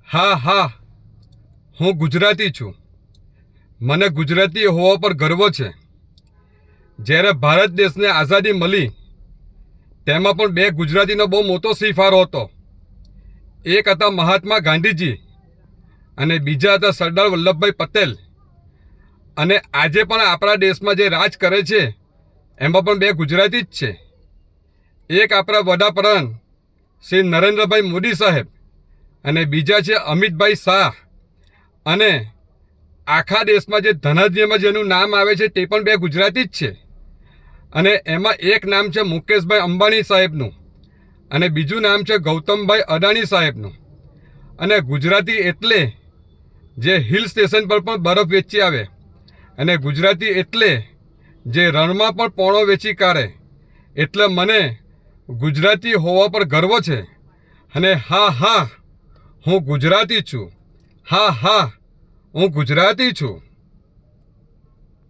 હા હા, હું ગુજરાતી છું. મને ગુજરાતી હોવા પર ગર્વ છે. જ્યારે ભારત દેશને આઝાદી મળી તેમાં પણ બે ગુજરાતીનો બહુ મોટો ફાળો હતો. એક હતા મહાત્મા ગાંધીજી અને બીજા હતા સરદાર વલ્લભભાઈ પટેલ. અને આજે પણ આપણા દેશમાં જે રાજ કરે છે એમાં પણ બે ગુજરાતી જ છે. એક આપણા વડાપ્રધાન શ્રી નરેન્દ્રભાઈ મોદી સાહેબ અને બીજા છે અમિતભાઈ શાહ. અને આખા દેશમાં જે ધનાધ્યમાં જેનું નામ આવે છે તે પણ બે ગુજરાતી જ છે. અને એમાં એક નામ છે મુકેશભાઈ અંબાણી સાહેબનું અને બીજું નામ છે ગૌતમભાઈ અદાણી સાહેબનું. અને ગુજરાતી એટલે જે હિલ સ્ટેશન પર પણ બરફ વેચી આવે, અને ગુજરાતી એટલે જે રણમાં પણ પોણો વેચી કાઢે. એટલે મને ગુજરાતી હોવા પર ગર્વ છે. અને હા હા, હું ગુજરાતી છું. હા હા, હું ગુજરાતી છું.